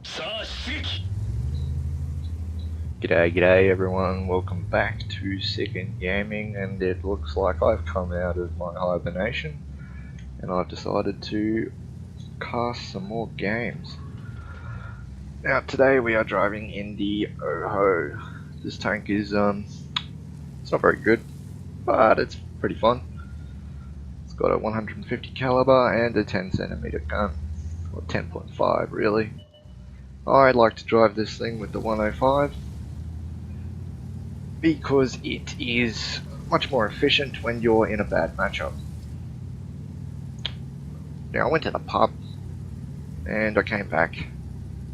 G'day, g'day everyone, welcome back to Second Gaming, and it looks like I've come out of my hibernation and I've decided to cast some more games. Now today we are driving in the Oho. This tank is it's not very good, but it's pretty fun. It's got a 150 caliber and a 10cm gun, or 10.5 really. I'd like to drive this thing with the 105 because it is much more efficient when you're in a bad matchup. Now I went to the pub and I came back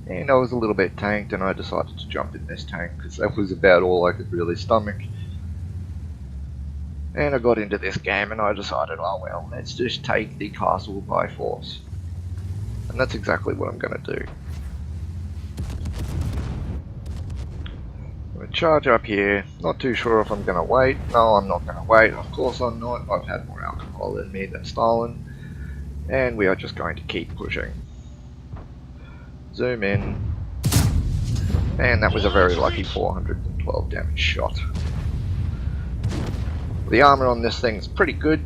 and I was a little bit tanked, and I decided to jump in this tank because that was about all I could really stomach. And I got into this game and I decided, oh well, let's just take the castle by force. And that's exactly what I'm going to do. I'm going to charge up here, not too sure if I'm going to wait. No, I'm not going to wait, of course I'm not. I've had more alcohol in me than Stalin. And we are just going to keep pushing. Zoom in. And that was a very lucky 412 damage shot. The armor on this thing is pretty good.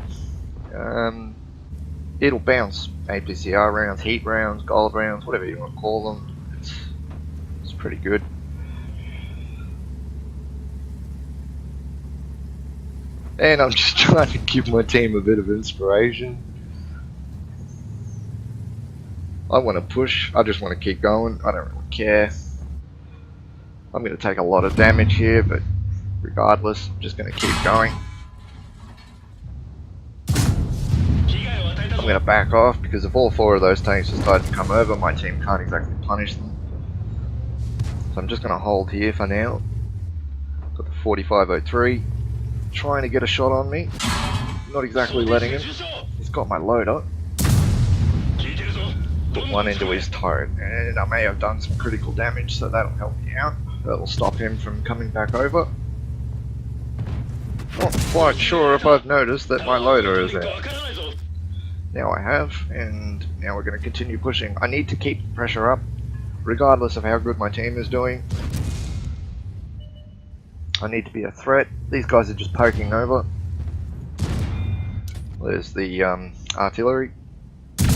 It'll bounce APCR rounds, heat rounds, gold rounds, whatever you want to call them. It's pretty good. And I'm just trying to give my team a bit of inspiration. I want to push, I just want to keep going, I don't really care. I'm going to take a lot of damage here, but regardless, I'm just going to keep going. I'm going to back off because if all four of those tanks decide to come over, my team can't exactly punish them. So I'm just going to hold here for now. Got the 4503. Trying to get a shot on me. Not exactly letting him. He's got my loader. Put one into his turret, and I may have done some critical damage, so that'll help me out. That'll stop him from coming back over. Not quite sure if I've noticed that my loader is out. Now I have, and now we're going to continue pushing. I need to keep the pressure up, regardless of how good my team is doing. I need to be a threat. These guys are just poking over. There's the artillery. So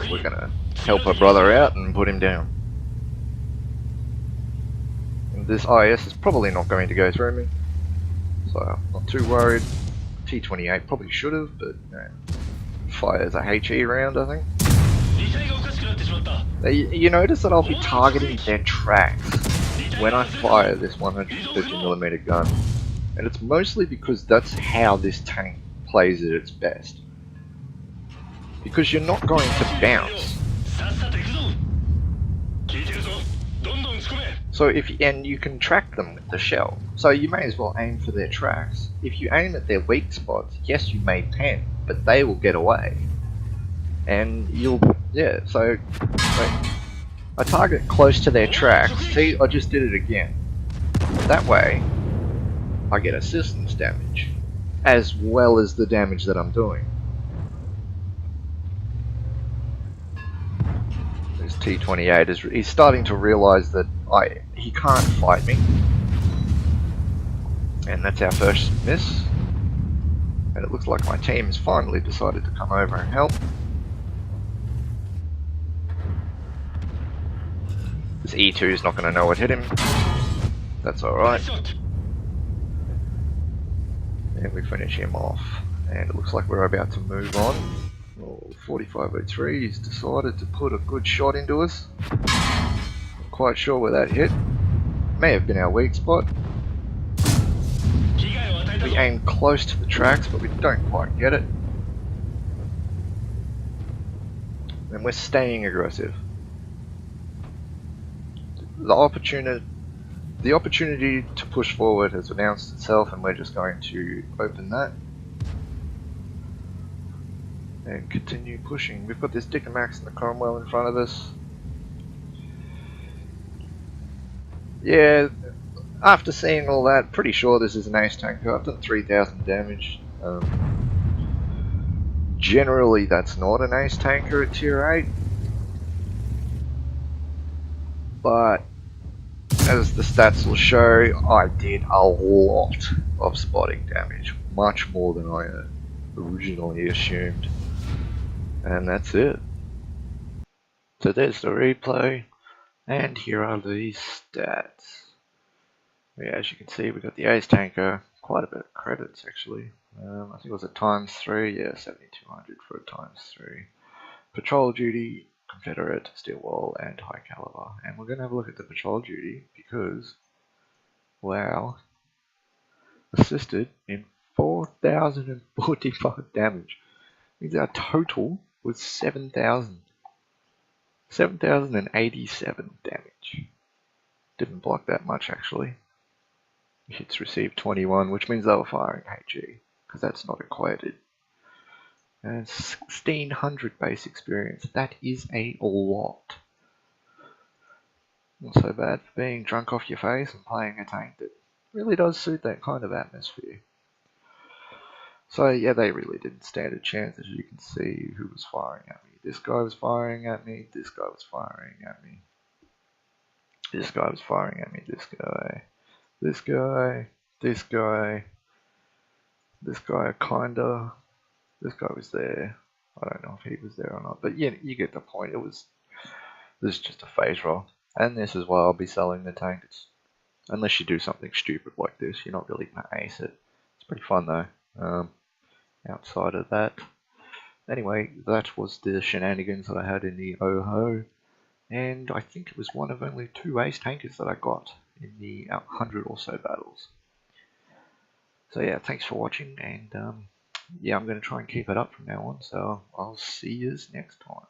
we're going to help our brother out and put him down. And this IS is probably not going to go through me, so I'm not too worried. T28 probably should have, but fires a HE round, I think. You notice that I'll be targeting their tracks when I fire this 150mm gun, and it's mostly because that's how this tank plays at its best. Because you're not going to bounce. So and you can track them with the shell, so you may as well aim for their tracks. If you aim at their weak spots, yes, you may pen, but they will get away. And so I target close to their tracks. See, I just did it again. That way, I get assistance damage, as well as the damage that I'm doing. This T28 he's starting to realise that he can't fight me. And that's our first miss. And it looks like my team has finally decided to come over and help. This E2 is not going to know what hit him. That's alright. And we finish him off. And it looks like we're about to move on. Oh, 4503 he's decided to put a good shot into us. Not quite sure where that hit. May have been our weak spot. We aim close to the tracks, but we don't quite get it. And we're staying aggressive. The opportunity to push forward has announced itself, and we're just going to open that and continue pushing. We've got this Dicker Max and the Cromwell in front of us. Yeah, after seeing all that, pretty sure this is an ace tanker. I've done 3000 damage. Generally that's not an ace tanker at tier 8. but as the stats will show, I did a lot of spotting damage, much more than I originally assumed. And that's it. So there's the replay, and here are the stats. Yeah, as you can see, we got the ace tanker, quite a bit of credits actually. I think it was a ×3, yeah, 7200 for a ×3. Patrol duty, Confederate, steel wall, and high caliber. And we're going to have a look at the patrol duty because, wow, assisted in 4045 damage. Means our total was 7,087 damage. Didn't block that much actually. Hits received 21, which means they were firing HE, because that's not equated. And 1600 base experience. That is a lot. Not so bad for being drunk off your face and playing a tank that really does suit that kind of atmosphere. So yeah, they really didn't stand a chance. As you can see, who was firing at me. This guy was firing at me, this guy was firing at me. This guy was firing at me, this guy. This guy, this guy. This guy kinda. This guy was there. I don't know if he was there or not, but yeah, you get the point. This is just a phase roll, and this is why I'll be selling the tank. Unless you do something stupid like this, you're not really gonna ace it. It's pretty fun though. Outside of that, anyway, that was the shenanigans that I had in the OHO, and I think it was one of only 2 ace tankers that I got in the 100 or so battles. So yeah, thanks for watching, and yeah, I'm going to try and keep it up from now on, so I'll see you next time.